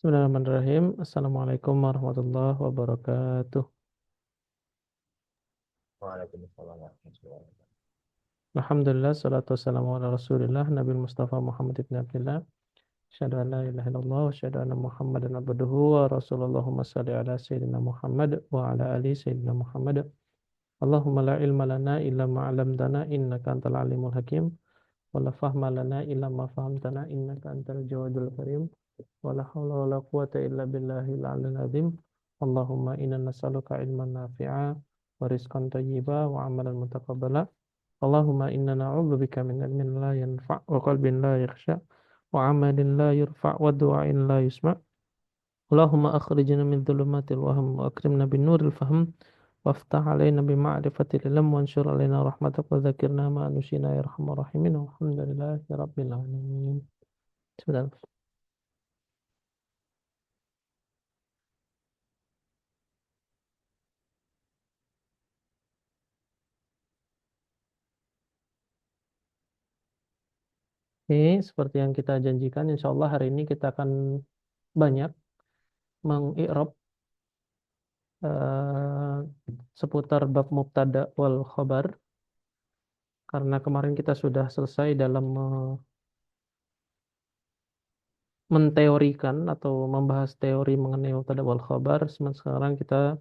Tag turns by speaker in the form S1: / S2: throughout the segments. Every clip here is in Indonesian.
S1: Bismillahirrahmanirrahim. Assalamualaikum warahmatullahi wabarakatuh.
S2: Waalaikumsalam warahmatullahi wabarakatuh.
S1: Alhamdulillah, salatu wassalamu ala rasulillah, Nabi Mustafa Muhammad ibn Abdullah. Asyhadu an la ilaha illallah, wa asyhadu anna Muhammadan abduhu wa rasulullahumma salli ala Sayyidina Muhammad wa ala ali Sayyidina Muhammad. Allahumma la ilma lana illa ma 'allamtana innaka antal alimul hakim. Wa la fahma lana illa ma fahamtana innaka antal jawadul karim. Wala haula wala quwata illa billahil aliyyil azim. Allahumma inna nas'aluka ilman nafi'a wa rizqan thayyiba wa amalan mutaqabbala. Allahumma inna na'udzubika min ilmin la yanfa' wa qalbin la yakhsha wa amalin la yurfa' wa du'ain la yusma'. Allahumma akhrijna min dhulumatil wahm wa akrimna bin nuril fahm waftah alaina bi ma'rifatil ilm wa anshur alaina rahmatak wa dzakirna ma nusina ya arhamar rahimin. Alhamdulillahi rabbil alamin. Bismillah. Oke, seperti yang kita janjikan, insya Allah hari ini kita akan banyak mengi'rab eh, seputar bab mubtada wal khobar, karena kemarin kita sudah selesai dalam menteorikan atau membahas teori mengenai mubtada wal khobar. Sekarang kita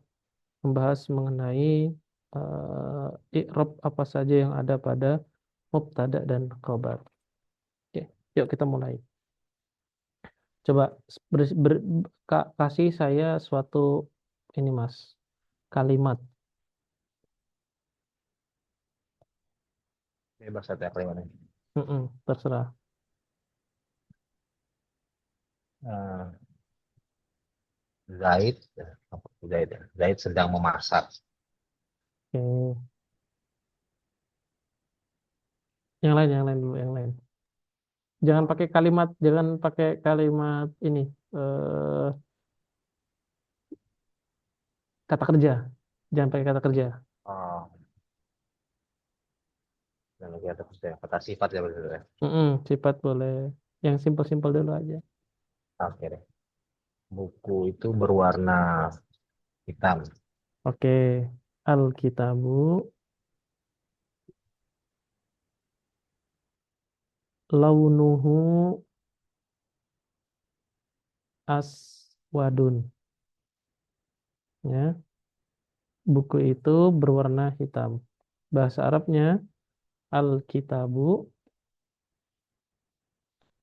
S1: membahas mengenai i'rab apa saja yang ada pada mubtada dan khobar. Oke, yuk kita mulai. Coba kasih saya suatu ini Mas, kalimat.
S2: Bebas satu kalimatnya.
S1: Terserah.
S2: Eh, Zaid, apa itu Zaid ya? Zaid sedang memasak.
S1: Oke. Yang lain dulu, yang lain. Jangan pakai kalimat ini, eh, kata kerja. Jangan pakai kata kerja.
S2: Oh, dan lagi ada kata sifat ya betul ya.
S1: Sifat boleh. Yang simpel-simpel dulu aja.
S2: Oke deh. Buku itu berwarna hitam.
S1: Oke. Alkitabu launuhu aswadun. Ya. Buku itu berwarna hitam. Bahasa Arabnya alkitabu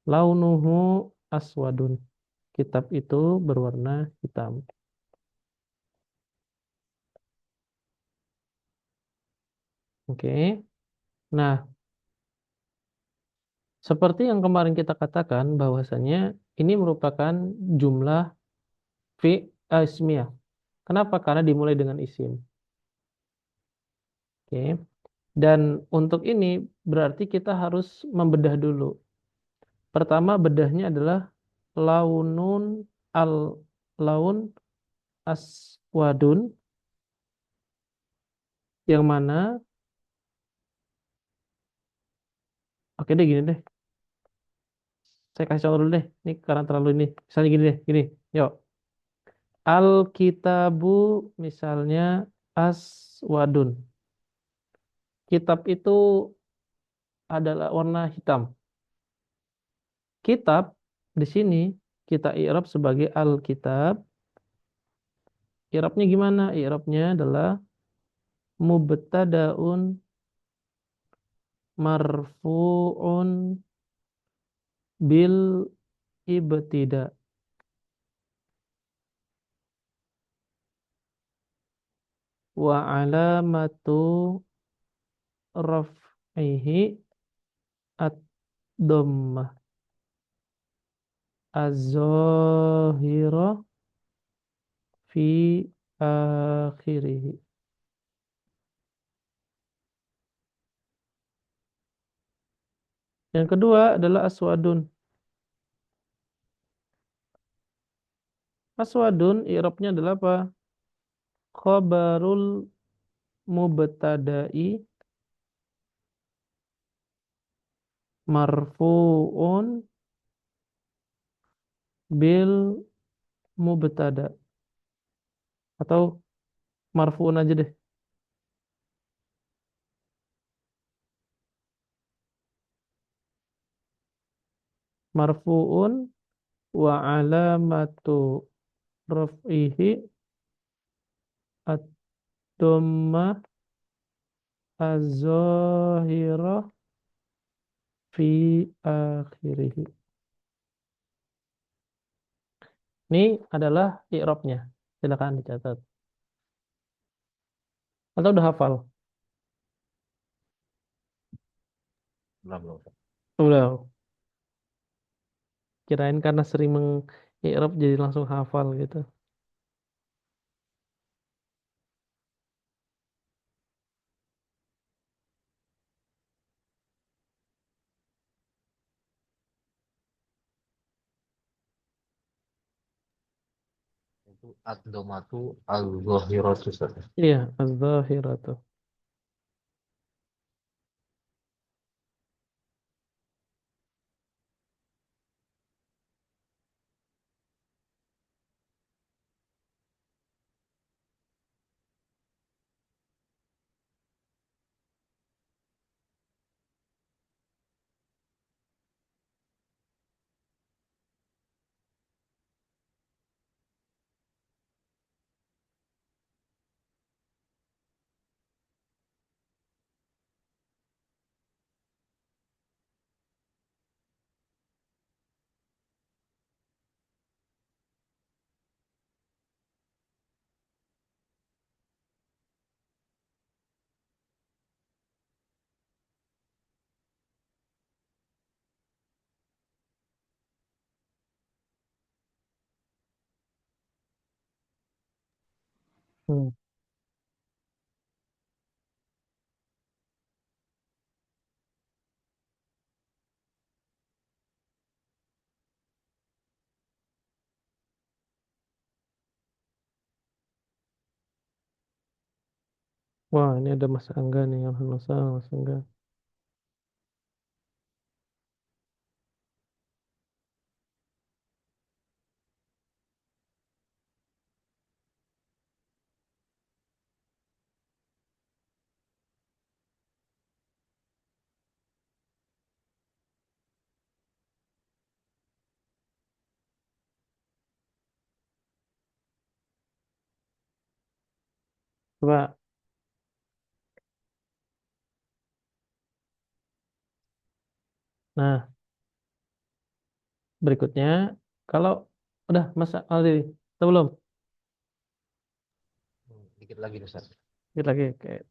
S1: launuhu aswadun. Kitab itu berwarna hitam. Oke. Nah, seperti yang kemarin kita katakan bahwasanya ini merupakan jumlah fi ismiyah. Kenapa? Karena dimulai dengan isim. Oke. Dan untuk ini berarti kita harus membedah dulu. Pertama bedahnya adalah launun al laun aswadun, yang mana oke deh gini deh. Saya kasih contoh dulu deh. Ini karena terlalu ini. Misalnya gini deh, gini. Yuk. Al-kitabu misalnya aswadun. Kitab itu adalah warna hitam. Kitab di sini kita i'rab sebagai al-kitab. I'rabnya gimana? I'rabnya adalah mubtadaun marfu'un bil ibtida wa alamatu raf'ihi ad-dhammah az-zahirah fi akhirih. Yang kedua adalah aswadun. Aswadun i'rabnya adalah apa? Khabarul mubtada'i marfu'un bil mubtada atau marfuun aja deh. Marfuun wa alamatu raf'ihi ad-dhammah az-zahirah fi akhirih. Ini adalah i'rabnya. Silakan dicatat. Atau udah hafal?
S2: Belum, belum.
S1: Udah. Kirain karena sering meng-i'rab jadi langsung hafal gitu.
S2: Itu ad-domatu al-zahiratu, Ustaz.
S1: Iya, az-zahiratu. Hmm. Wah, ini ada Mas Angga nih. Alhamdulillah, Mas Angga. Coba, nah, berikutnya, kalau udah Mas Aldi, sebelum,
S2: Dikit lagi, Ustaz.
S1: dikit lagi, kayak,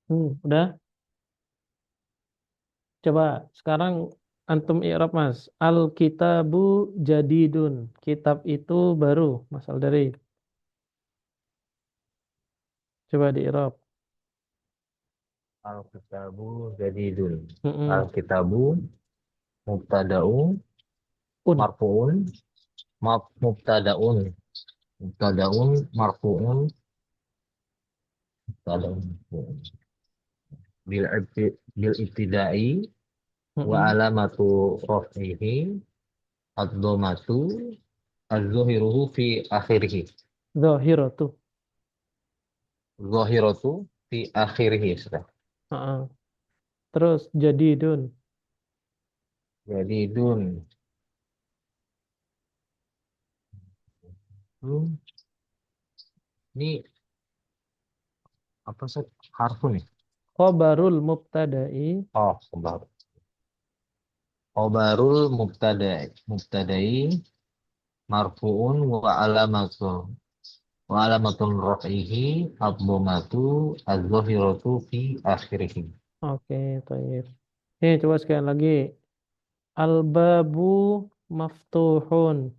S1: udah. Coba sekarang antum i'rab Mas. Al-kitabu jadidun. Kitab itu baru, Mas Aldari. Coba di i'rab.
S2: Al-kitabu jadidun.
S1: Mm-mm.
S2: Al-kitabu mubtada'un
S1: Un.
S2: marfu'un mubtada'un marfu'un mubtada'un marfu'un bil ibtida'i wa
S1: Mm-mm.
S2: alamatu raf'ihi ad-dhammatu az-zahiruhu fi akhirih.
S1: Dhahiratu.
S2: Zahiratu fi akhirih sudah.
S1: Heeh. Terus jadidun.
S2: Jadi dun. Hmm, ini apa sih harfu nih?
S1: Khabarul mubtada'i.
S2: Oh, khabar. Khabarul mubtada'i marfu'un wa alamatun raf'ihi ad-dhammatu az-zahiratu fi akhirih.
S1: Oke, baik. Nih, coba sekali lagi. Al-babu maftuhun.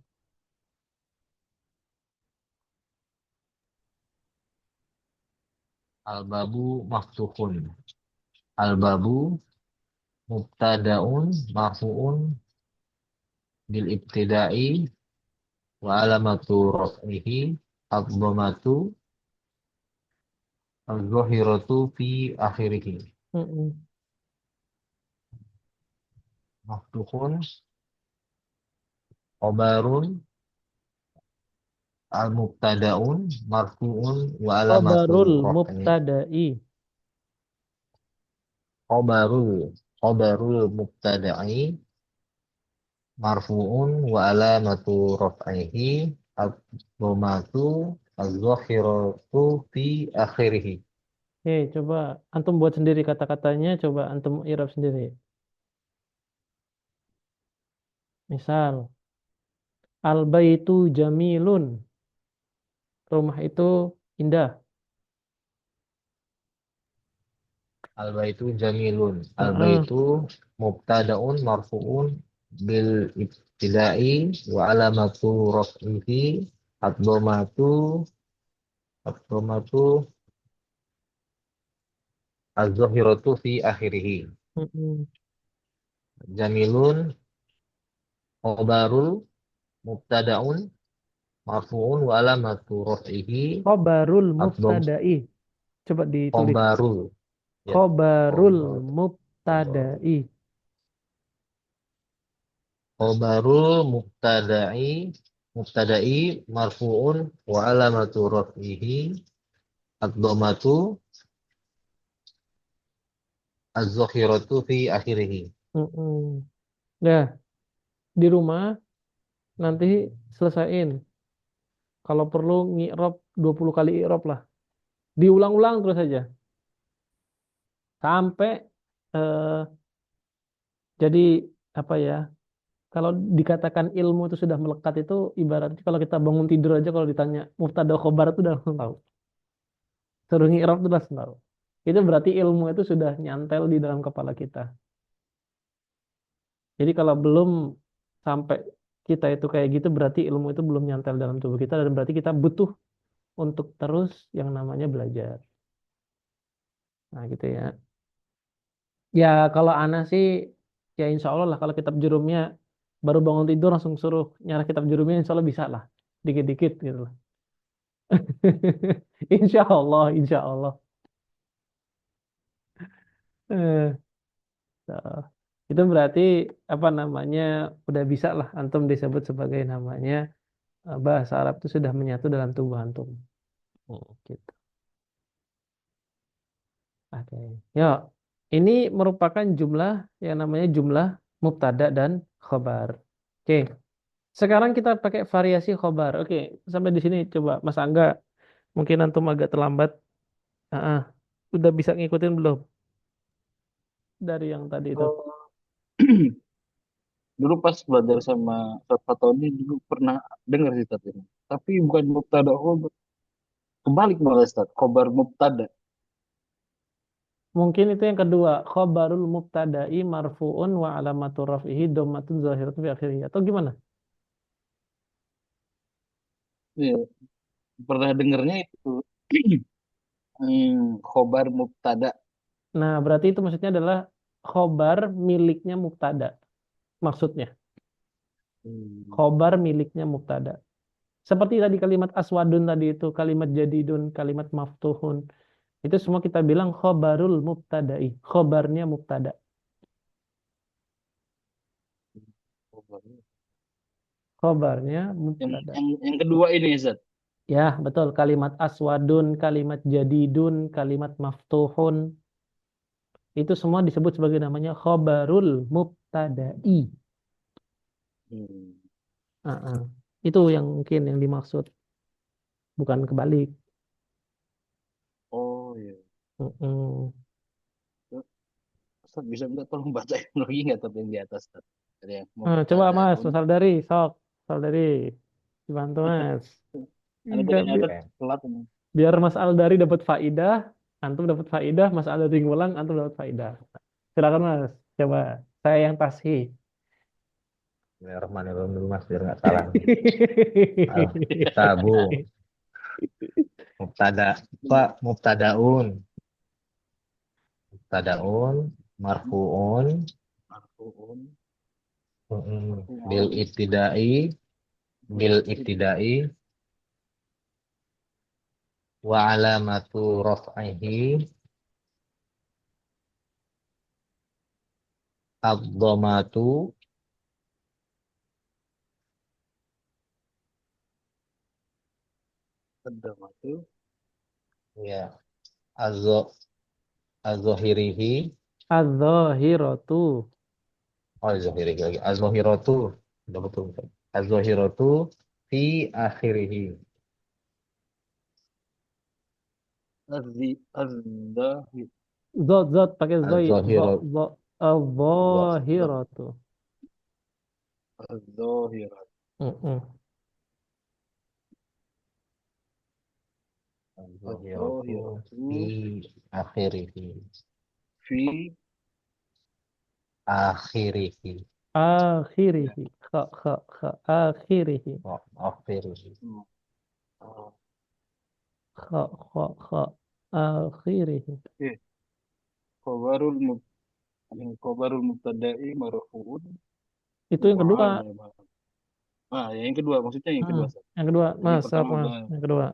S2: Al-babu maftuhun. Al-babu mubtada'un marfu'un bil ibtida'i wa alamatu raf'ihi ad-dhammatu az-zahiratu fi akhirih.
S1: Mm-mm.
S2: Maftuhun khabarun al-mubtada'un marfu'un wa alamatu
S1: Khabarul
S2: raf'i.
S1: mubtada'i.
S2: Khabarul khabarul mubtada'i marfu'un wa alamatu raf'ihi ad-dhammatu az-zahiratu fi akhirih.
S1: Coba antum buat sendiri kata-katanya, coba antum i'rab sendiri. Misal, al-baitu jamilun. Rumah itu indah.
S2: Al-baitu jamilun.
S1: Heeh.
S2: Al-baitu mubtada'un marfu'un bil ibtida'i wa alamatu raf'ihi ad-dhammatu ad-dhammatu az-zahiratu fi akhirih.
S1: Mm-mm.
S2: Jamilun khabarul mubtada'un marfu'un wa alamatu raf'ihi
S1: Khabarul
S2: ad-dham
S1: mubtada'i. Coba ditulis.
S2: khabarul ya
S1: Khabarul
S2: khabar khabar
S1: mubtada'i.
S2: khabarul mubtada'i marfu'un wa alamatu raf'ihi ad-dhammatu az-zahiratu fi akhirih.
S1: Mm-mm. Nah, di rumah nanti selesaiin. Kalau perlu ngi'rab 20 kali i'rab lah. Diulang-ulang terus saja. Sampai eh, jadi apa ya? Kalau dikatakan ilmu itu sudah melekat itu ibaratnya kalau kita bangun tidur aja kalau ditanya mubtada khobar itu udah langsung tahu. Suruh ngi'rab itu udah langsung tahu. Itu berarti ilmu itu sudah nyantel di dalam kepala kita. Jadi kalau belum sampai kita itu kayak gitu berarti ilmu itu belum nyantel dalam tubuh kita dan berarti kita butuh untuk terus yang namanya belajar. Nah gitu ya. Ya kalau Ana sih ya insya Allah lah kalau kitab jurumnya baru bangun tidur langsung suruh nyarah kitab jurumnya insya Allah bisa lah. Dikit-dikit gitu lah. Insya Allah, insya Allah. Eh, so. Itu berarti apa namanya udah bisa lah antum disebut sebagai namanya bahasa Arab itu sudah menyatu dalam tubuh antum. Gitu. Oke. Yuk, ini merupakan jumlah yang namanya jumlah mubtada dan khobar. Oke. Sekarang kita pakai variasi khobar. Oke, sampai di sini coba Mas Angga. Mungkin antum agak terlambat. Ah, ah. Udah bisa ngikutin belum dari yang tadi itu?
S3: Oh, dulu pas belajar sama Ustadz Fatoni dulu pernah dengar sih Ustadz ini. Tapi bukan mubtada khobar. Kebalik malah Ustadz. Khobar mubtada.
S1: Mungkin itu yang kedua, khobarul mubtada'i marfu'un wa alamatu raf'ihi dhammatun zahiratun fi akhirih. Atau gimana?
S3: Iya, pernah dengarnya itu. Khobar mubtada.
S1: Nah, berarti itu maksudnya adalah khobar miliknya mubtada. Maksudnya,
S3: Hmm.
S1: khobar miliknya mubtada. Seperti tadi kalimat aswadun tadi itu, kalimat jadidun, kalimat maftuhun. Itu semua kita bilang khobarul mubtada'i. Khobarnya mubtada.
S3: Khobarnya.
S1: Khobarnya
S3: Yang,
S1: mubtada.
S3: yang kedua ini Zat.
S1: Ya, betul. Kalimat aswadun, kalimat jadidun, kalimat maftuhun. Itu semua disebut sebagai namanya khobarul mubtada'i.
S3: Hmm.
S1: Ah, ah. Itu yang mungkin yang dimaksud. Bukan kebalik.
S3: Oh iya.
S1: Mm-mm.
S3: Ustaz bisa minta tolong baca yang lagi nggak tapi yang di atas Ustaz. Ada yang
S1: Coba Mas,
S3: mubtadaun.
S1: Mas Aldari, sok. Mas Aldari, dibantu Mas.
S3: Ada
S1: Biar,
S3: bacanya Ustaz telat ini.
S1: biar Mas Aldari dapat faidah, antum dapat faidah, Mas Aldari ngulang, antum dapat faidah. Silakan Mas, coba. Saya yang tasih.
S2: Bismillahirrahmanirrahim dulu Mas biar nggak salah. Al-kitabu mubtada Pak mubtadaun mubtadaun marfuun
S3: Marfuun,
S2: bil
S3: marfuun,
S2: ibtidai
S3: bil
S2: bil ibtidai wa alamatu raf'ihi ad-dhamatu
S3: Ad-damatu,
S2: ya azo azohirihi
S1: Az-zahiratu.
S2: oh azohirihi lagi azohiratu udah betul azohiratu fi akhirihi
S3: azzi, azzahi,
S1: Zot, zot, pakai zoi. Zot,
S2: azohiratu
S1: zot. Az-zahiratu.
S3: azzahirat,
S1: Mm-mm.
S2: azohiratu
S3: azzahiratu,
S2: fi akhirihi
S3: fi,
S2: akhirihi
S3: ya,
S1: Akhirihi. Kha, kha, kha. Akhirihi.
S2: oh, akhirihi
S3: hmm, ah,
S1: Kha, kha, kha. Akhirihi.
S3: oke. Khobarul mub, yang khobarul mubtada'i marfuun
S1: Itu yang
S3: wa
S1: kedua.
S3: alamah. Ah, yang kedua maksudnya yang
S1: Hmm.
S3: kedua Ustaz.
S1: Yang kedua,
S3: Ini
S1: Mas, sok
S3: pertama
S1: Mas.
S3: udah
S1: Yang kedua.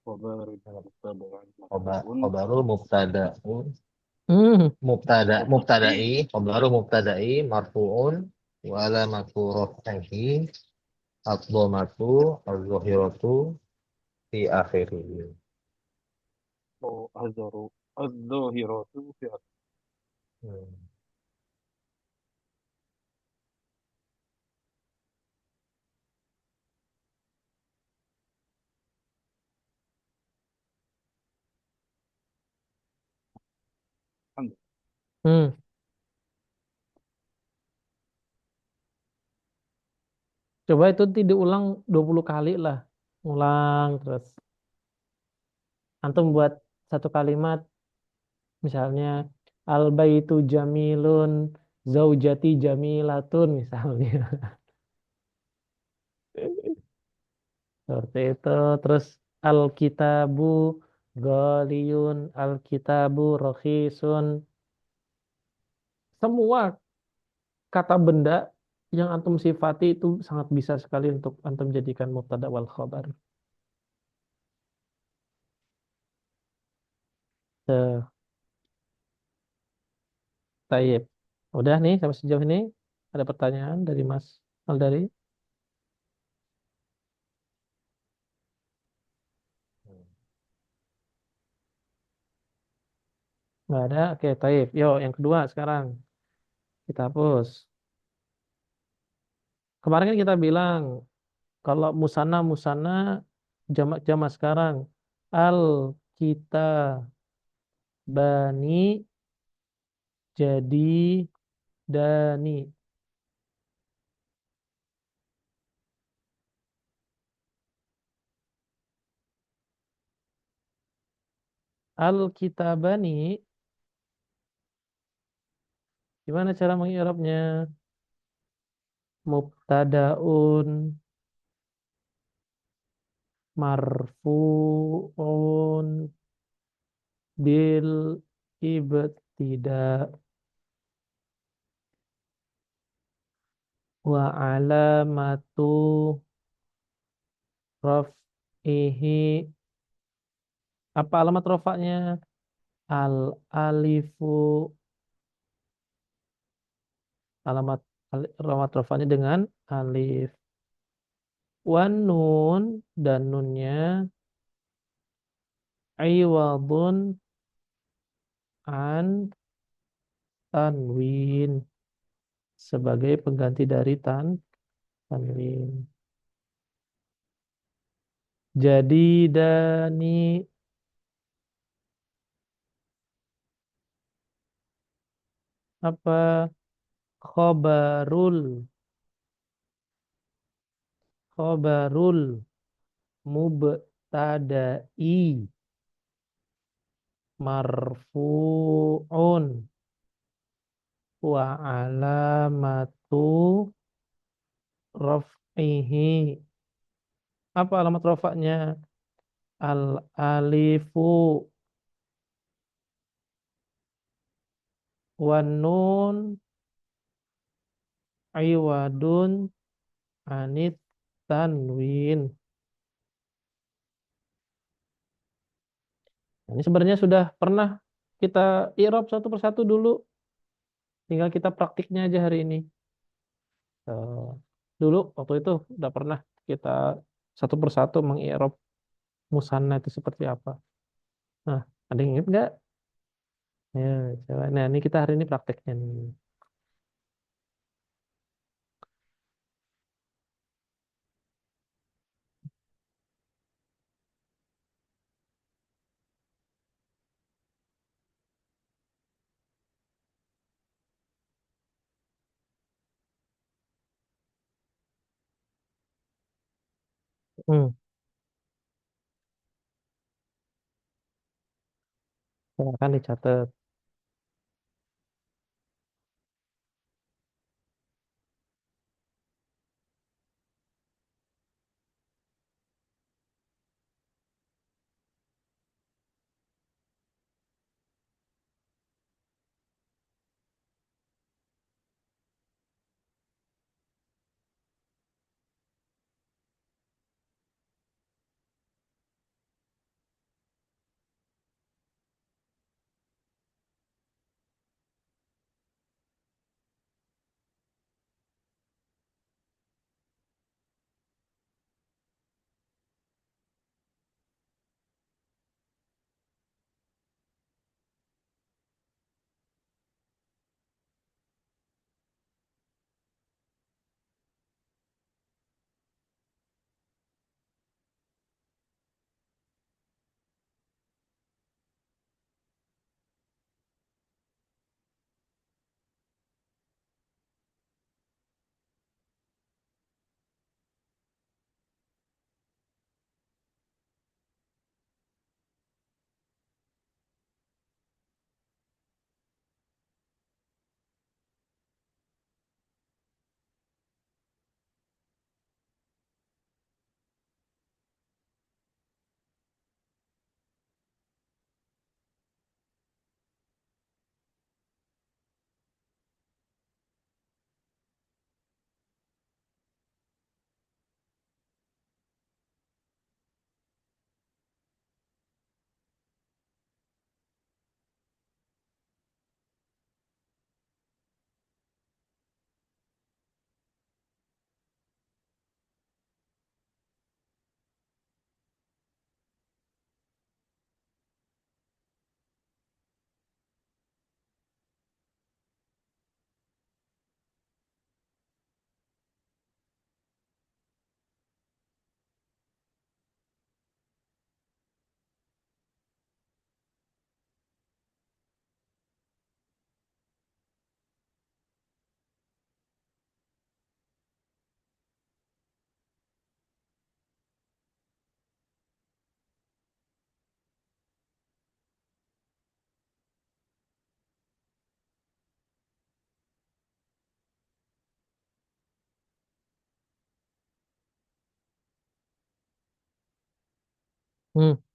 S3: khobarul mubtada'i marfuun
S2: khobarul mubtada'un
S1: Hmm.
S3: khobar
S2: mubtada'i khobaru mubtada'i marfu'un wa alamatu raf'ihi ad-dhammatu az-zahiratu fi akhirih.
S3: oh azharu az-zahiratu fi
S2: Hmm.
S3: akhir.
S1: Hmm. Coba itu tidak ulang 20 kali lah. Ulang terus. Antum buat satu kalimat. Misalnya. Al baitu jamilun. Zaujati jamilatun misalnya. Seperti itu. Terus. Al kitabu. Ghaliyun. Al kitabu rohisun. Semua kata benda yang antum sifati itu sangat bisa sekali untuk antum jadikan mubtada wal khobar. Eh, Taib. Udah nih sampai sejauh ini ada pertanyaan dari Mas Aldari? Nggak ada. Oke, Taib. Yo, yang kedua sekarang kita hapus. Kemarin kan kita bilang kalau musana musana jamak jamak sekarang al kita bani jadi dani. Al kitabani gimana cara mengi'rabnya? Mubtadaun marfu'un bil ibtida wa alamatu raf'ihi. Apa alamat rofaknya? Al alifu. Alamat alamat rofaknya dengan alif. Wan nun dan nunnya iwadun an tanwin sebagai pengganti dari tanwin. Jadi dani apa khobarul khobarul mubtada'i marfu'un wa alamatu raf'ihi. Apa alamat rafa'nya? Al alifu wan nun iwadun anit tanwin. Nah, ini sebenarnya sudah pernah kita i'rab satu persatu dulu. Tinggal kita praktiknya aja hari ini. Eh, Dulu waktu itu udah pernah kita satu persatu mengi'rab musanna itu seperti apa. Nah, ada yang ingat nggak? Ya, coba. Nah, ini kita hari ini prakteknya nih. Hmm, silakan dicatat.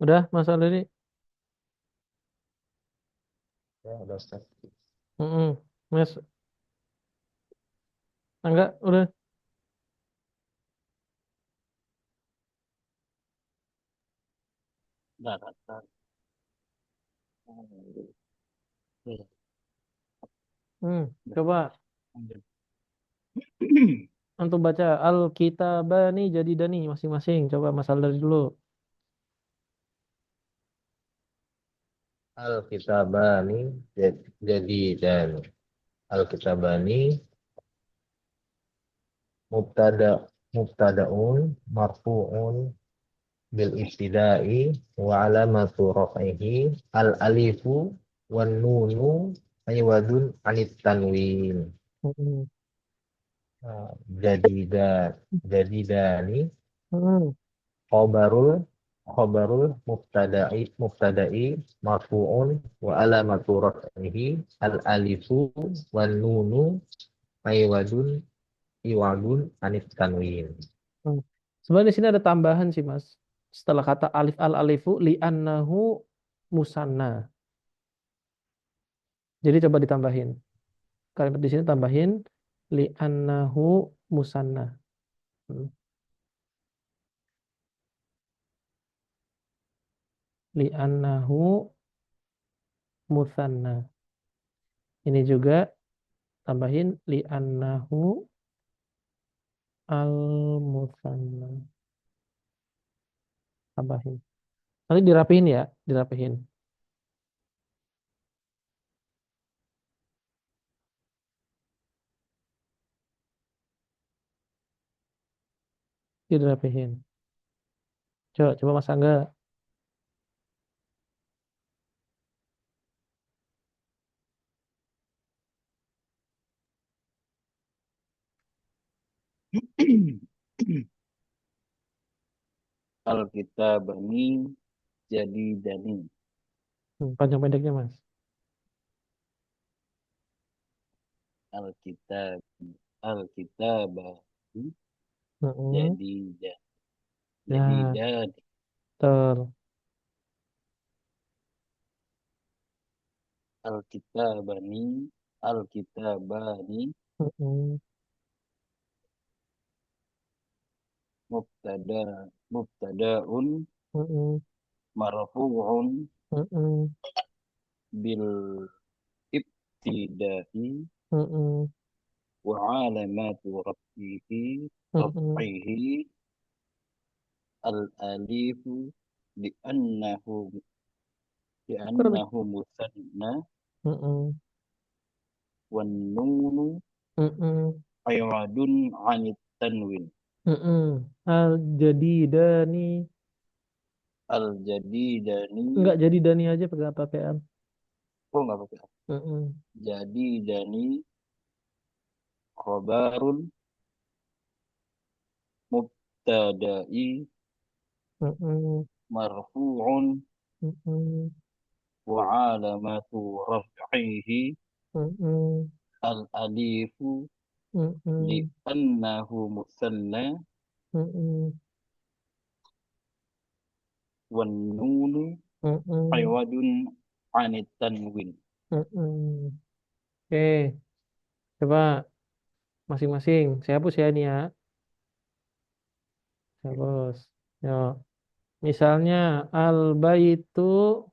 S1: Udah masalah ini.
S2: Ya, udah Ustaz.
S1: Mas, enggak, udah.
S3: Nah, kata. Ya,
S1: Coba
S3: lanjut.
S1: untuk baca Al-Kitabani jadi Dani masing-masing. Coba masalah dari dulu.
S2: Al-kitabani jadi dan al-kitabani mubtada mubtadaun marfu'un bil ibtida'i wa alamatu raf'ihi al alifu wan nunu aywadun anit tanwin.
S1: Mm-mm.
S2: Nah, jadi dani
S1: Mm-mm.
S2: khobarul khobarul mubtada'i marfu'un wa alamatu raf'ihi al alifu wan nunu aywadun iwadun anit tanwin.
S1: Hmm. Sebenarnya di sini ada tambahan sih, Mas. Setelah kata alif al alifu li'annahu musanna. Jadi coba ditambahin. Kalimat di sini tambahin li'annahu musanna. Hmm. Li'annahu musanna. Ini juga tambahin li'annahu al musanna. Tambahin. Nanti dirapihin ya, dirapihin. Dirapihin. Coba Mas Angga.
S3: Alkitab ini jadi Dani.
S1: Panjang pendeknya, Mas.
S3: Alkitab Alkitab
S1: Mm-mm.
S3: jadi jadi
S1: Ya,
S3: Dani.
S1: betul.
S3: Alkitabani Alkitabani
S1: Mm-mm.
S3: mubtada mubtadaun
S1: Mm-mm.
S3: marfu'un
S1: Mm-mm.
S3: bil ibtida'i
S1: Mm-mm.
S3: wa alamatu
S1: Mm-mm.
S3: raf'ihi al alifu li'annahu
S1: Kurang.
S3: li'annahu musanna
S1: Mm-mm.
S3: wan nunu
S1: Mm-mm.
S3: aywadun anit tanwin.
S1: Mm-mm. Al-jadidani.
S3: Al jadidani
S1: Enggak jadi Dani aja pakai al.
S3: oh nggak pakai al.
S1: Mm-mm.
S3: Jadi dani khobarun mubtada'i
S1: Mm-mm.
S3: marfu'un
S1: Mm-mm.
S3: wa alamatu raf'ihi
S1: Mm-mm.
S3: al alifu
S1: Mm-mm.
S3: li'annahu musanna
S1: Mm-mm.
S3: wan nunu
S1: Mm-mm.
S3: aywadun anit tanwin.
S1: Mm-mm. Oke, coba masing-masing. Saya hapus ya ini ya. Saya hapus. Yuk. Misalnya al-baitu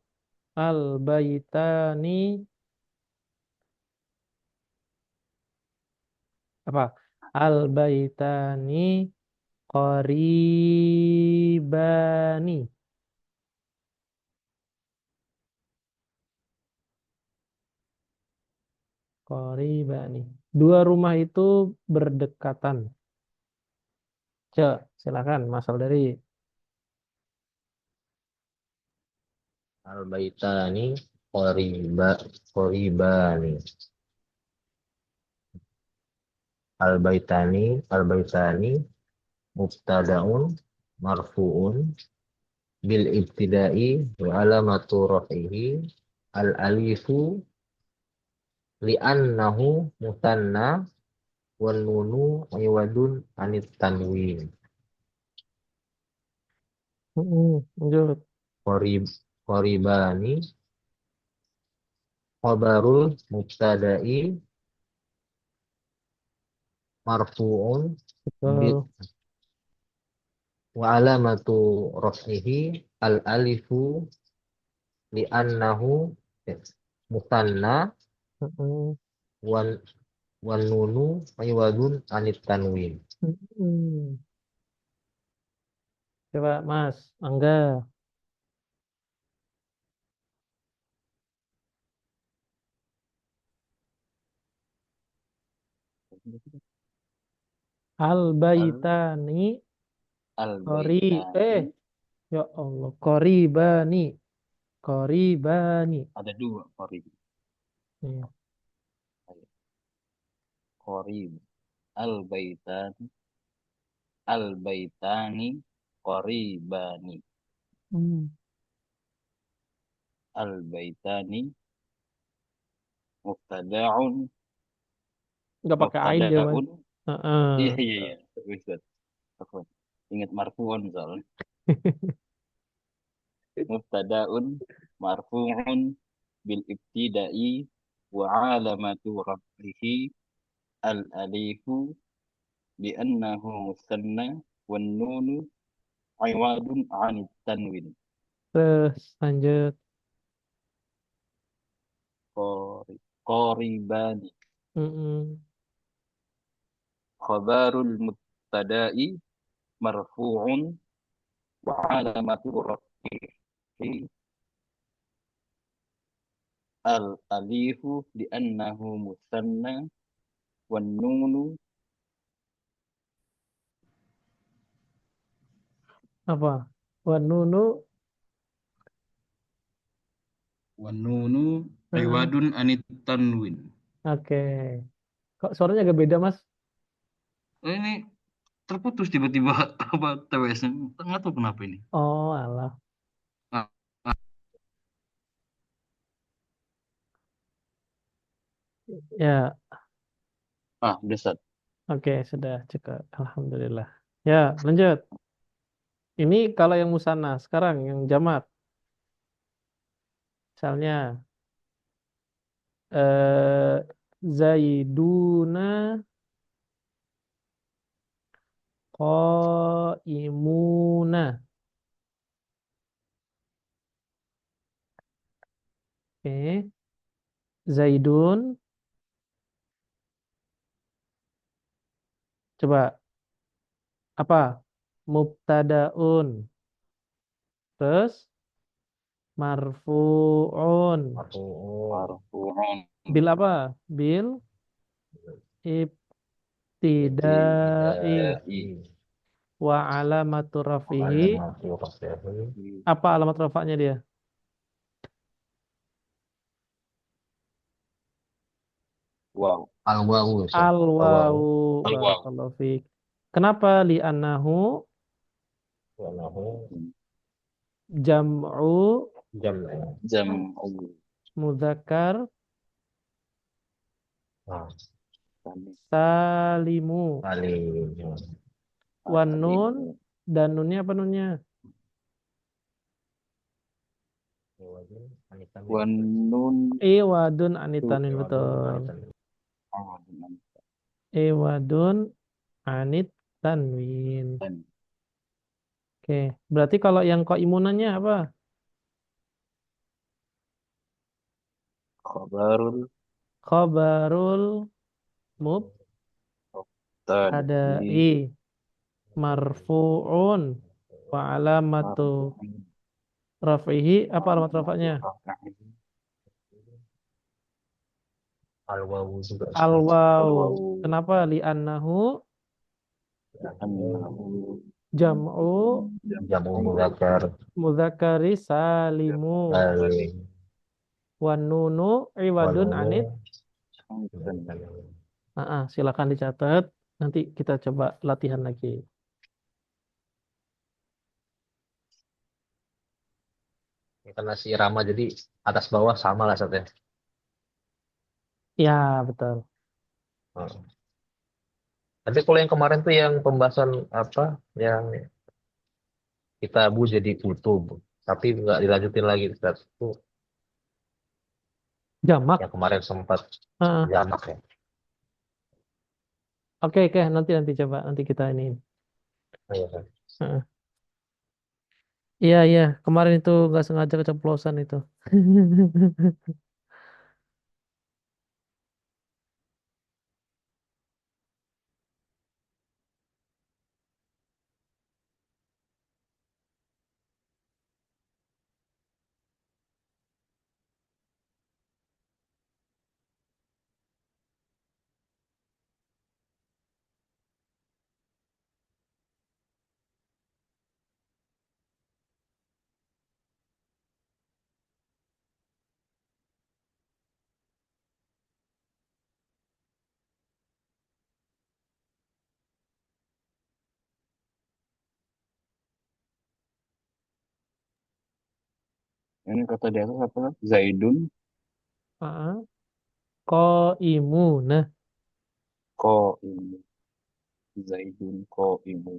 S1: al-baitani apa? Al-baitani qaribani. Qaribani. Dua rumah itu berdekatan. Cek, silakan Mas dari.
S2: Al-baitani qoribani. Al-baitani mubtadaun marfu'un bil ibtida'i wa alamatu raf'ihi al alifu li'annahu musanna wan nunu iwadun anit tanwin.
S1: Lanjut.
S2: Qorib, qoribani, khobarul mubtada'i marfu'un bi
S1: Betul.
S2: wa alamatu raf'ihi al alifu li'annahu musanna
S1: Mm-mm.
S2: wan wan nunu aywadun anit tanwin.
S1: Mm-mm. Coba Mas Angga.
S3: Al
S1: Al-baitani
S3: al
S1: kori
S3: baitani
S1: ya Allah koribani koribani.
S3: ada dua korib.
S1: Iya.
S3: Korib. Al baitani al baitani koribani.
S1: Hmm.
S3: Al baitani mubtada'un
S1: Nggak pakai ain dia Mas.
S3: mubtada'un. Iya
S1: Heeh.
S3: iya iya. Ustaz. Aku ingat marfu'un soalnya. Mubtada'un marfu'un bil ibtida'i wa alamatu rafihi al alifu li'annahu musanna wan nunu iwadun anit tanwin.
S1: Terus lanjut.
S3: Qoribani
S1: Mm-mm.
S3: khabarul mubtada'i marfu'un wa alamatu rafihi al alifu li'annahu musanna wan nunu
S1: Apa? Wanunu.
S3: wan nunu
S1: Heeh.
S3: iwadun anit tanwin.
S1: Oke. Kok suaranya agak beda Mas?
S3: Ini terputus tiba-tiba apa TWS-nya. Nggak tahu kenapa ini.
S1: Oh alah.
S3: Ah,
S1: Ya.
S3: udah Sat.
S1: Oke sudah cukup. Alhamdulillah. Ya lanjut. Ini kalau yang musanna. Sekarang yang jamak. Misalnya. Zaiduna qaimuna. Oke. Zaidun. Coba apa? Mubtadaun. Terus marfu'un.
S2: Marfu'un
S3: Marfu'un
S1: Bil apa? Bil ibtida'i.
S2: ibtida'i
S1: Wa alamatu
S2: wa
S1: rafihi.
S2: alamatu raf'ihi
S1: Apa alamat rafanya dia?
S3: wow
S2: al-wawu Ustaz. Al-wawu
S1: Al-wawu.
S3: al wow
S1: Barakallahu fiik. Kenapa li'annahu
S2: wa lahu
S1: jam'u
S2: jam'u.
S3: jam
S1: mudzakkar
S2: Nah,
S1: salimu.
S2: alim.
S1: Wan nun dan nunnya apa nunnya?
S3: wan nun
S1: Iwadun
S3: tu
S1: anitanin betul.
S2: Anitan.
S3: awadun
S1: Iwadun anit tanwin.
S3: dan
S1: Oke, berarti kalau yang imunannya apa?
S3: khabarul
S1: Khabarul
S3: tadi
S1: mubtada'i marfu'un wa alamatu
S3: marfu'un
S1: raf'ihi apa alamat rafa'nya?
S2: Al-wawu juga
S1: Al-waw.
S3: al-wawu
S1: Kenapa? Li'annahu
S3: annahu
S1: jam'u
S2: jamu mudzakkar
S1: mudzakkari salimu.
S2: salim
S1: Wan nunu
S2: wal
S1: iwadun anit.
S2: nunu
S1: Silakan dicatat. Nanti kita coba latihan lagi.
S2: karena si Rama jadi atas bawah sama lah Ustaz ya.
S1: Ya, betul.
S2: Oh. Tapi kalau yang kemarin tuh yang pembahasan apa yang kita bu jadi kutub tapi nggak dilanjutin lagi Ustaz. Itu
S1: Jamak.
S2: yang kemarin sempat
S1: Ah,
S2: jamak ya.
S1: oke, oke, nanti nanti coba nanti kita ini.
S2: Oh, iya, Ustaz.
S1: Iya, iya, kemarin itu nggak sengaja keceplosan itu.
S3: Ini kata di atas apa? Zaidun
S1: Ah, ko imu. Nah,
S3: ko imu. Zaidun ko imu.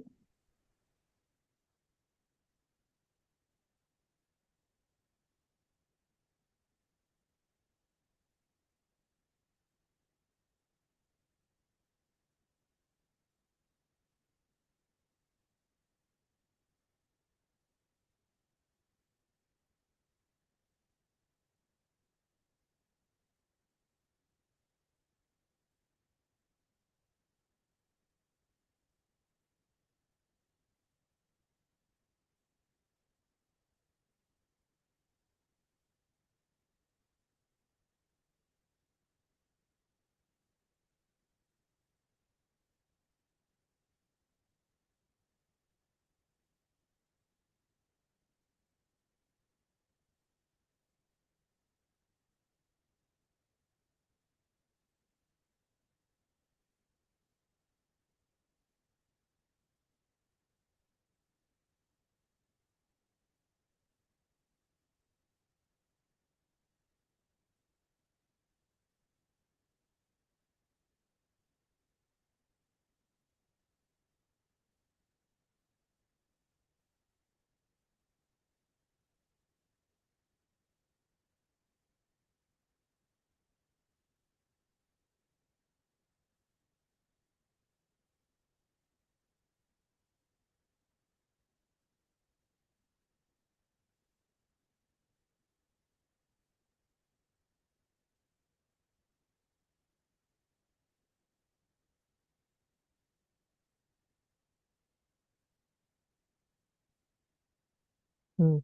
S1: hmm.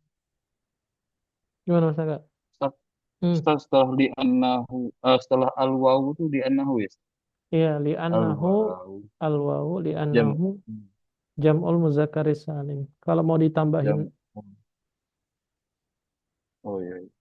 S1: Gimana Mas Aga?
S3: Setelah,
S1: Hmm.
S3: setelah di anahu, setelah al wawu tuh di anahu ya.
S1: Iya,
S3: Al
S1: li'annahu
S3: wawu
S1: al-wawu
S3: jam
S1: li'annahu jam'ul muzakkari salim. Kalau mau ditambahin,
S3: jam. Oh iya, iya.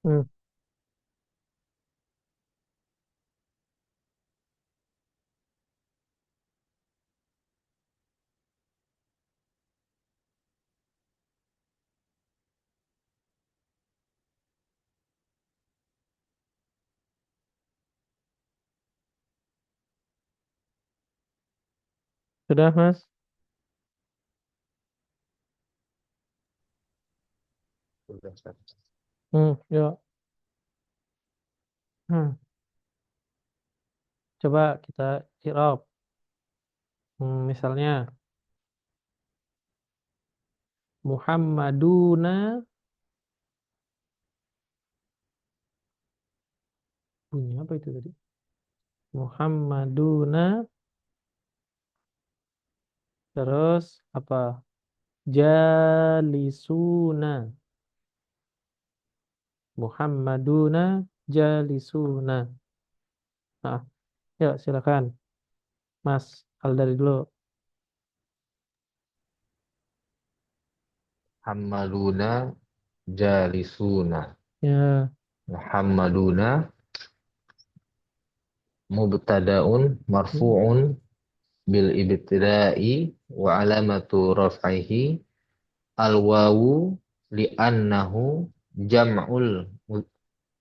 S1: hmm, Sudah, Mas?
S2: Sudah, Ustaz.
S1: Yuk. Hmm, coba kita i'rab. Misalnya Muhammaduna, bunyi apa itu tadi? Muhammaduna, terus apa? Jalisuna. Muhammaduna jalisuna. Nah, yuk silakan. Mas Al dari dulu.
S2: Hammaluna jalisuna.
S1: Ya.
S2: Muhammaduna mubtada'un marfu'un bil ibtida'i wa alamatu raf'ihi al wawu li'annahu jam'ul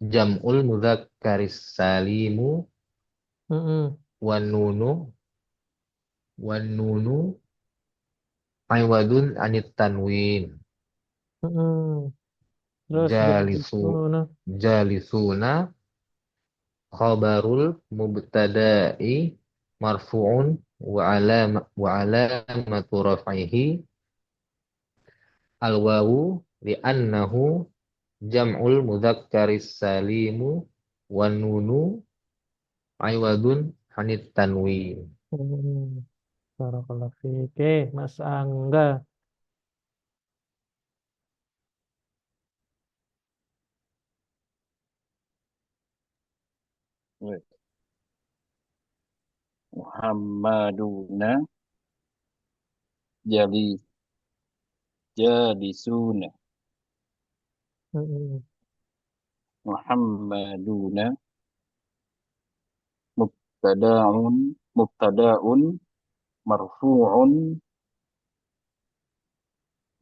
S2: jam'ul mudzakkaris salimu
S1: Mm-mm.
S2: wan nunu wan nunu aywadun anit tanwin
S1: Mm-mm. Terus
S2: jalisu
S1: jalisuna.
S2: jalisuna khabarul mubtada'i marfu'un wa alamatu raf'ihi al wawu li'annahu jam'ul mudzakkaris salimu wan nunu aywadun hanit tanwin.
S1: Barakallahu fiik. Oke, Mas Angga.
S3: Wait. Muhammaduna jali jalisuna.
S1: Mm-mm.
S3: Muhammaduna mubtada'un mubtada'un marfu'un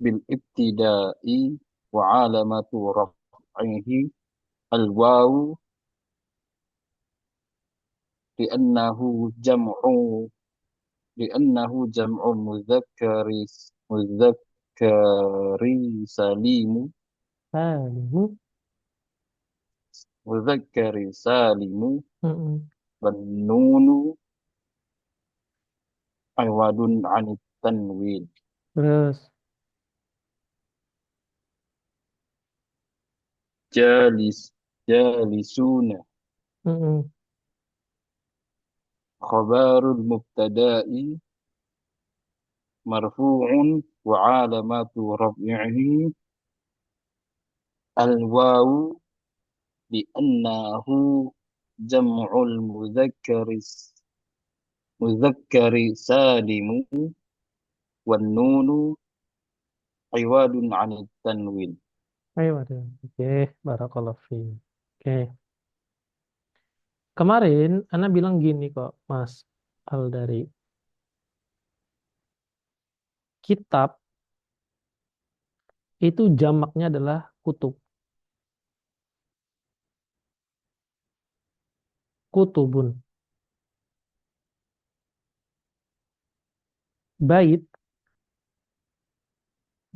S3: bil ibtida'i wa alamatu raf'ihi al wawu li'annahu jam'u li'annahu jam'u mudzakkari salimu
S1: Salimu.
S3: mudzakkari salimu
S1: Mm-mm.
S3: wan nunu aywadun anit tanwin.
S1: Terus.
S3: Jalis jalisuna
S1: Mm-mm.
S3: khabarul mubtada'i marfu'un wa alamatu raf'ihi al wawu li'annahu jam'ul mudzakkari salimu wan nunu iwadun 'anit tanwin.
S1: Ayo, ada. Oke, barakallahu fiik. Oke. Kemarin Ana bilang gini kok, Mas Al dari kitab itu jamaknya adalah kutub. Kutubun. Bait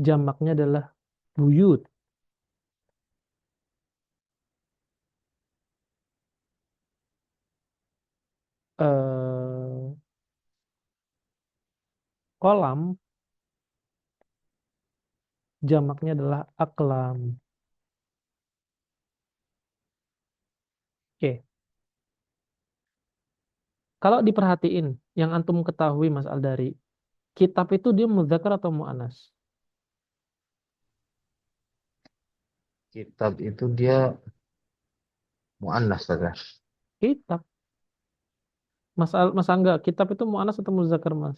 S1: jamaknya adalah buyut. Eh, kolam jamaknya adalah aklam. Oke. Kalau diperhatiin, yang antum ketahui Mas Aldari, kitab itu dia muzakkar atau muannas?
S2: Kitab itu dia muannas saja.
S1: Kitab. Mas Angga, kitab itu muannas atau muzakkar, Mas?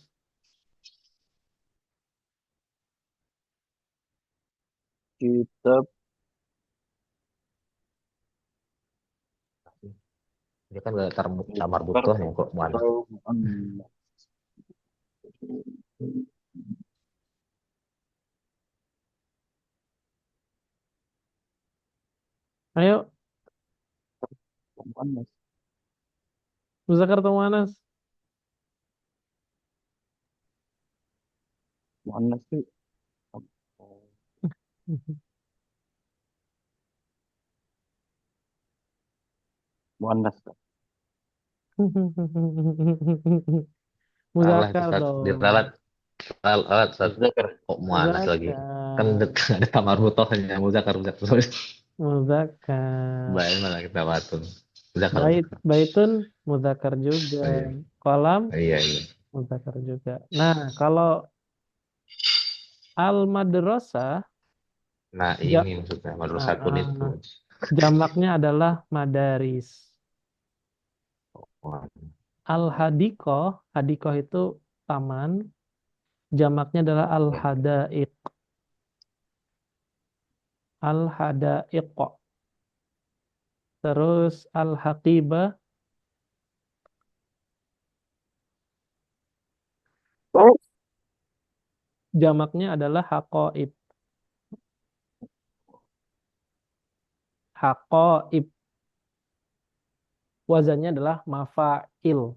S3: Kitab
S2: Dia kan gak tamar
S3: muzakkar
S2: butuh nih kok muannas.
S3: atau muannas?
S1: Ayo,
S3: Muannas.
S1: muzakkar atau muannas?
S3: Muannas itu muannas.
S2: Salah itu
S1: Muzakkar
S2: Ustaz.
S1: dong.
S2: Diralat, ralat Ustaz.
S3: Muzakkar.
S2: Kok muanas lagi? Kan
S1: Muzakkar.
S2: ada tamar butohnya. Muzakar, muzakar.
S1: Muzakkar.
S2: Baik malah kita batun. Muzakar, muzakar.
S1: Baitun muzakkar juga.
S2: Oh, iya.
S1: Kolam
S2: Iya, iya.
S1: muzakkar juga. Nah, kalau al-madrasah
S2: Nah
S1: ja,
S2: ini maksudnya
S1: ah,
S2: madrasatun itu.
S1: ah, jamaknya adalah madaris.
S2: Wah,
S1: Al-hadiqah, hadiqah itu taman, jamaknya adalah
S2: iya.
S1: al-hadaiq. Al-hadaiq. Terus al-haqibah,
S3: Oh,
S1: jamaknya adalah haqaib. Haqaib. Wazannya adalah mafa'il.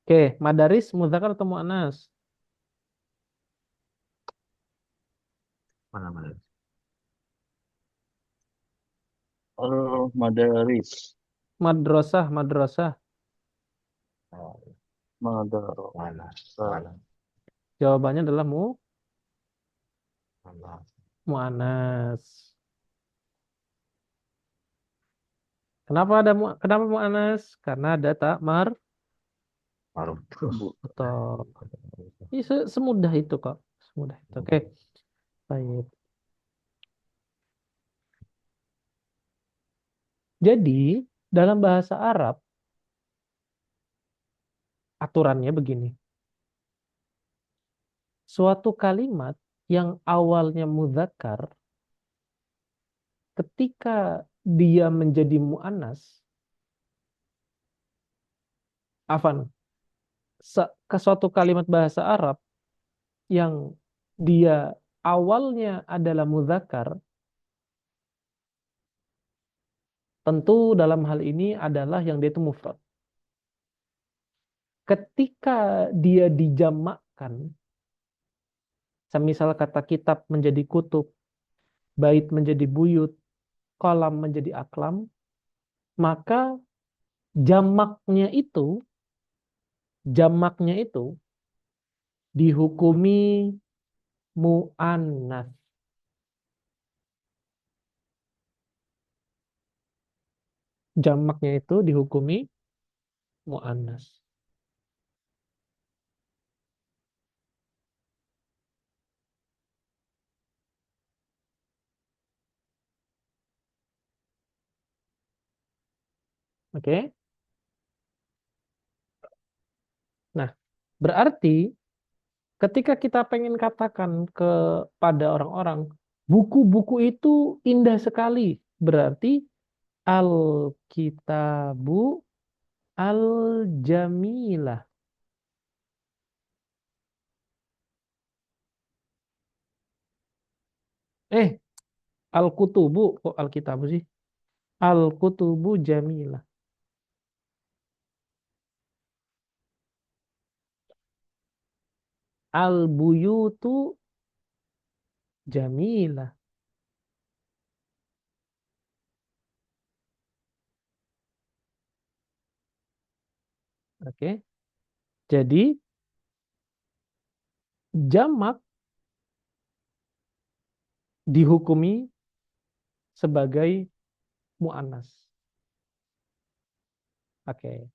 S1: Oke, madaris muzakkar atau muannas?
S2: Mana mana.
S3: al-madaris.
S1: Madrasah, madrasah.
S2: Oh,
S3: Madarasa.
S2: mana, mana,
S1: Jawabannya adalah
S2: mana.
S1: muannas. Kenapa ada kenapa muannas? Karena ada tak
S2: Baru.
S1: marbutoh. Ini semudah itu kok. Semudah itu. Oke, baik. Jadi, dalam bahasa Arab, aturannya begini. Suatu kalimat yang awalnya mudzakkar, ketika dia menjadi muannas, afan, ke suatu kalimat bahasa Arab yang dia awalnya adalah mudzakkar, tentu dalam hal ini adalah yang dia itu mufrad. Ketika dia dijamakkan, semisal kata kitab menjadi kutub, bait menjadi buyut, kolam menjadi aklam, maka jamaknya itu, jamaknya itu dihukumi mu'annas. Jamaknya itu dihukumi mu'annas. Oke? Nah, berarti ketika kita pengen katakan kepada orang-orang, buku-buku itu indah sekali. Berarti Al-Kitabu Al-Jamilah. Eh, Al-Kutubu. Kok Al-Kitabu sih? Al-Kutubu Jamilah. Al-Buyutu Jamilah. Oke. Jadi, jamak dihukumi sebagai mu'annas. Oke.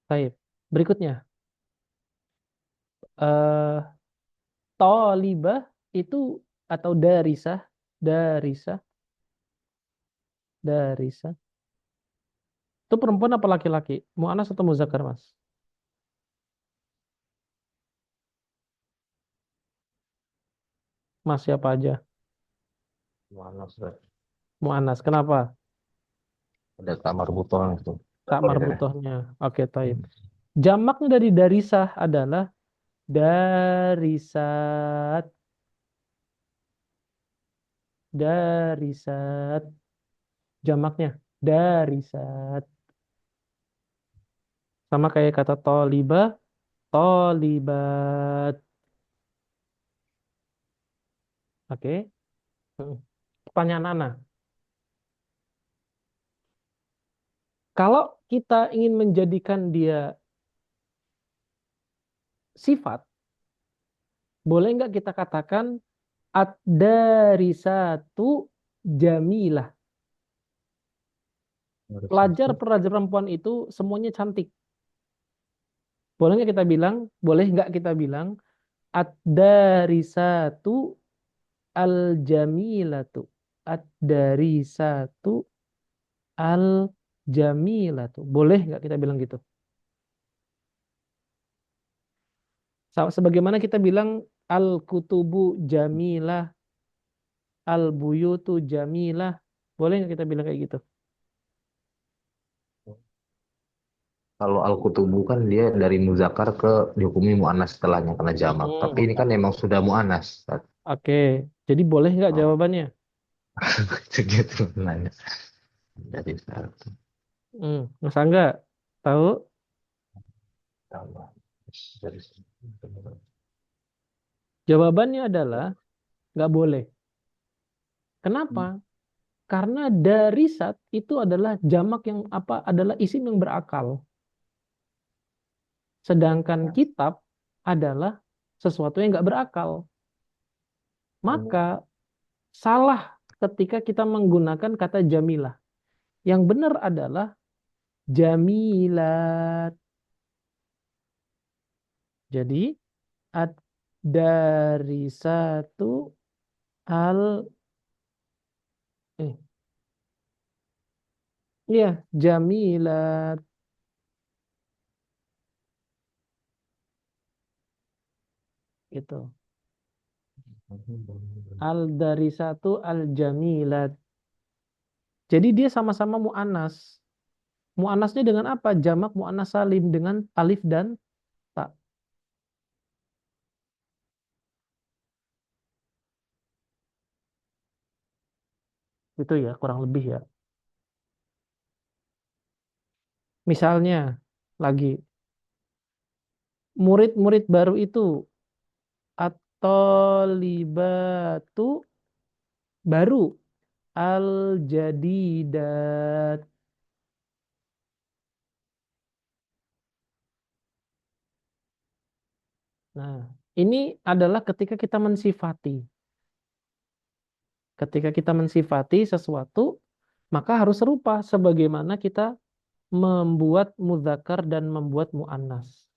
S1: Baik. Berikutnya. Eh, Tolibah itu atau darisah. Darisah. Darisah. Itu perempuan apa laki-laki? Mu'annas atau muzakkar, Mas? Mas siapa aja?
S2: Mana Ustaz?
S1: Mu'annas. Kenapa?
S2: Ada tamar butoh itu.
S1: Tak
S2: Ya.
S1: marbutohnya. Oke, taib. Jamaknya dari darisah adalah darisat. Darisat. Jamaknya darisat. Sama kayak kata tolibah, tolibat. Oke. Mm. Pertanyaan Ana. Kalau kita ingin menjadikan dia sifat, boleh nggak kita katakan ad-darisatu jamilah.
S2: Harus
S1: Pelajar
S2: itu.
S1: pelajar perempuan itu semuanya cantik. Boleh nggak kita bilang? Boleh nggak kita bilang ad-darisatu al-jamilatu. Ad-darisatu al-jamilatu. Boleh nggak kita bilang gitu? Sebagaimana kita bilang al-kutubu jamilah, al-buyutu jamilah. Boleh nggak kita bilang kayak gitu?
S2: Kalau al-kutubu kan dia dari muzakkar ke dihukumi mu'annas setelahnya karena jamak. Tapi ini kan emang sudah mu'annas.
S1: Oke, jadi boleh nggak
S2: Oh,
S1: jawabannya?
S2: gitu nanya. Jadi satu
S1: Mas Angga, tahu?
S2: tambah dari
S1: Jawabannya adalah nggak boleh. Kenapa? Karena darisat itu adalah jamak yang apa? Adalah isim yang berakal. Sedangkan kitab adalah sesuatu yang nggak berakal. Maka salah ketika kita menggunakan kata jamilah. Yang benar adalah jamilat. Jadi ad darisatu al eh iya jamilat gitu. Al darisatu al jamilat. Jadi dia sama-sama mu'anas. Mu'anasnya dengan apa? Jamak mu'anas salim dengan alif dan ta. Itu ya kurang lebih ya. Misalnya lagi murid-murid baru itu atau libatu baru al jadidat. Nah, ini adalah ketika kita mensifati. Ketika kita mensifati sesuatu, maka harus serupa sebagaimana kita membuat mudzakkar dan membuat muannas.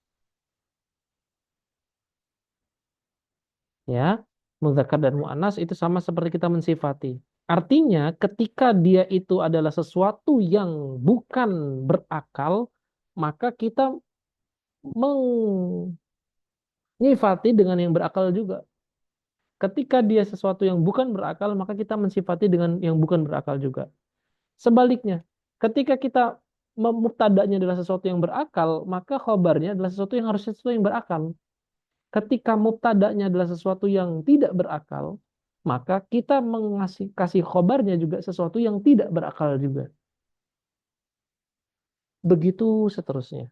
S1: Ya, mudzakkar dan muannas itu sama seperti kita mensifati. Artinya, ketika dia itu adalah sesuatu yang bukan berakal, maka kita menyifati dengan yang berakal juga. Ketika dia sesuatu yang bukan berakal, maka kita mensifati dengan yang bukan berakal juga. Sebaliknya, ketika kita mubtada'nya adalah sesuatu yang berakal, maka khobarnya adalah sesuatu yang harus sesuatu yang berakal. Ketika mubtada'nya adalah sesuatu yang tidak berakal, maka kita mengasih kasih khobarnya juga sesuatu yang tidak berakal juga. Begitu seterusnya.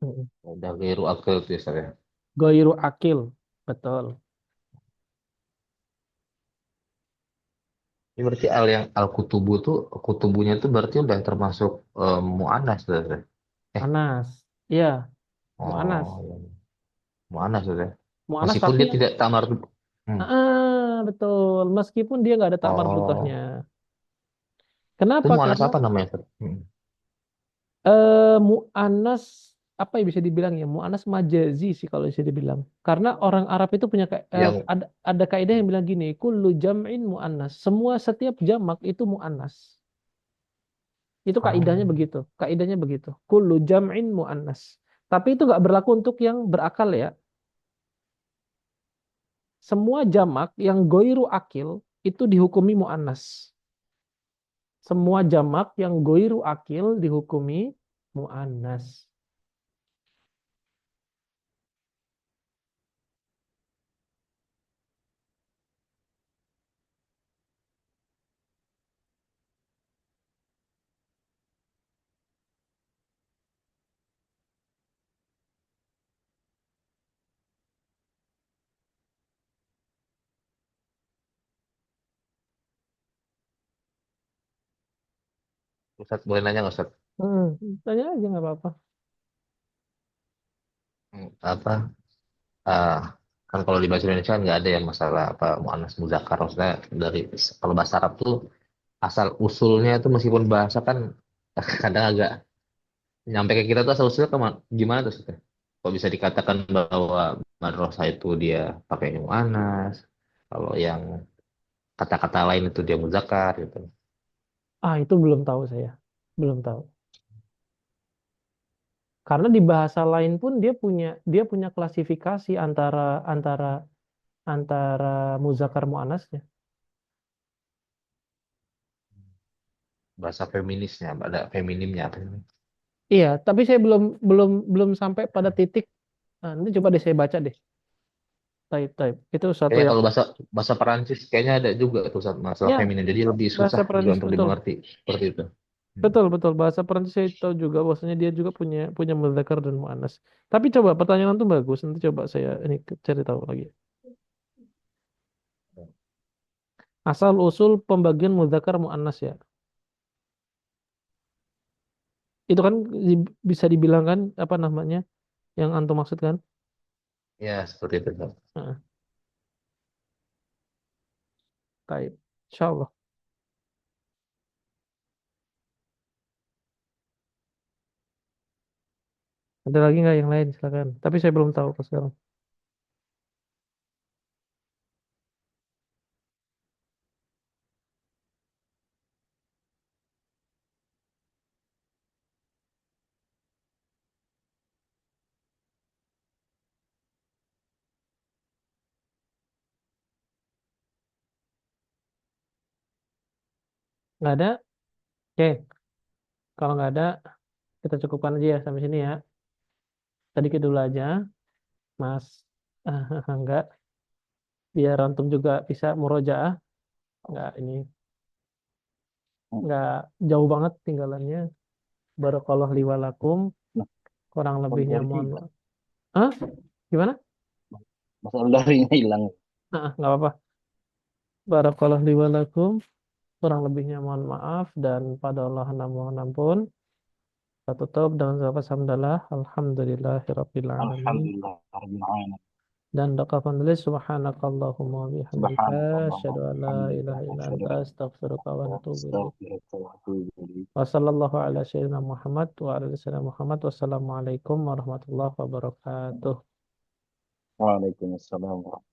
S1: Mm.
S2: udah keliru akal tuh ya, Ustaz, ya.
S1: Goiru akil, betul.
S2: Ini berarti al yang al kutubu tuh kutubunya tuh berarti udah termasuk mu'annas tuh, Ustaz, ya? Eh,
S1: Anas, iya, mu'anas.
S2: oh, iya. Mu'annas tuh, ya.
S1: Mu'anas
S2: Meskipun
S1: tapi
S2: dia tidak tamar. Hmm.
S1: betul. Meskipun dia nggak ada tak marbutahnya.
S2: Oh, itu
S1: Kenapa?
S2: mu'annas
S1: Karena
S2: apa namanya, Ustaz?
S1: mu'anas apa ya bisa dibilang ya mu'anas majazi sih kalau bisa dibilang karena orang Arab itu punya
S2: Yang
S1: ada kaidah yang bilang gini kullu jam'in mu'annas semua setiap jamak itu mu'annas itu
S2: oh,
S1: kaidahnya begitu kullu jam'in mu'annas tapi itu nggak berlaku untuk yang berakal ya semua jamak yang goiru akil itu dihukumi mu'annas semua jamak yang goiru akil dihukumi mu'annas.
S2: Ustaz boleh nanya nggak Ustaz?
S1: Tanya aja nggak apa-apa.
S2: Apa ah, kan kalau di bahasa Indonesia nggak ada yang masalah apa muannas muzakkar, maksudnya dari kalau bahasa Arab tuh asal usulnya tuh meskipun bahasa kan kadang agak nyampe ke kita tuh asal usulnya gimana tuh Ustaz? Kok bisa dikatakan bahwa madrasah itu dia pakai muannas, kalau yang kata-kata lain itu dia muzakkar gitu.
S1: Itu belum tahu saya. Belum tahu. Karena di bahasa lain pun dia punya klasifikasi antara antara antara muzakkar muannasnya.
S2: Bahasa feminisnya, ada feminimnya apa namanya?
S1: Iya, tapi saya belum belum belum sampai pada titik. Nanti coba deh saya baca deh. Type. Itu satu
S2: Kayaknya
S1: yang
S2: kalau bahasa bahasa Perancis kayaknya ada juga tuh masalah
S1: ya
S2: feminin, jadi lebih
S1: bahasa
S2: susah juga
S1: Perancis
S2: untuk
S1: betul.
S2: dimengerti seperti itu. Hmm.
S1: Betul betul bahasa Perancis saya tahu juga bahwasanya dia juga punya punya muzakkar dan muannas. Tapi coba pertanyaan itu bagus. Nanti coba saya ini cari tahu lagi. Asal usul pembagian muzakkar muannas ya. Itu kan bisa dibilang kan apa namanya yang antum maksudkan?
S2: Ya, seperti itu. Bang.
S1: Heeh. Baik. Insyaallah. Ada lagi nggak yang lain silakan. Tapi saya belum tahu kok sekarang. Nggak ada? Oke. Kalau nggak ada kita cukupkan aja ya sampai sini ya. Tadi ke dulu aja, Mas. Enggak. Biar antum juga bisa murojaah. Nggak ini nggak jauh banget tinggalannya. Barakallahu li wa lakum.
S3: Nah,
S1: Kurang lebihnya
S3: dari
S1: mohon
S3: hilang.
S1: maaf. Hah? Gimana?
S3: Masalah darinya hilang.
S1: Nggak apa-apa. Barakallahu li wa lakum. Kurang lebihnya mohon maaf dan pada Allah mohon ampun. Kita tutup dengan lafaz hamdalah. Alhamdulillahirabbil alamin.
S3: Alhamdulillah. Rabbil alamin.
S1: Dan doakan tulis subhanakallahumma wa bihamdika
S3: Subhanallah.
S1: asyhadu an la ilaha
S3: Alhamdulillah.
S1: illa
S3: Asyhadu
S1: anta
S3: an
S1: astaghfiruka wa
S3: la
S1: atubu ilaik.
S3: astaghfiruka wa atubu ilaik.
S1: Wa sallallahu ala sayyidina Muhammad wa ala alihi sayyidina Muhammad. Wassalamualaikum warahmatullahi wabarakatuh.
S3: Waalaikumsalam.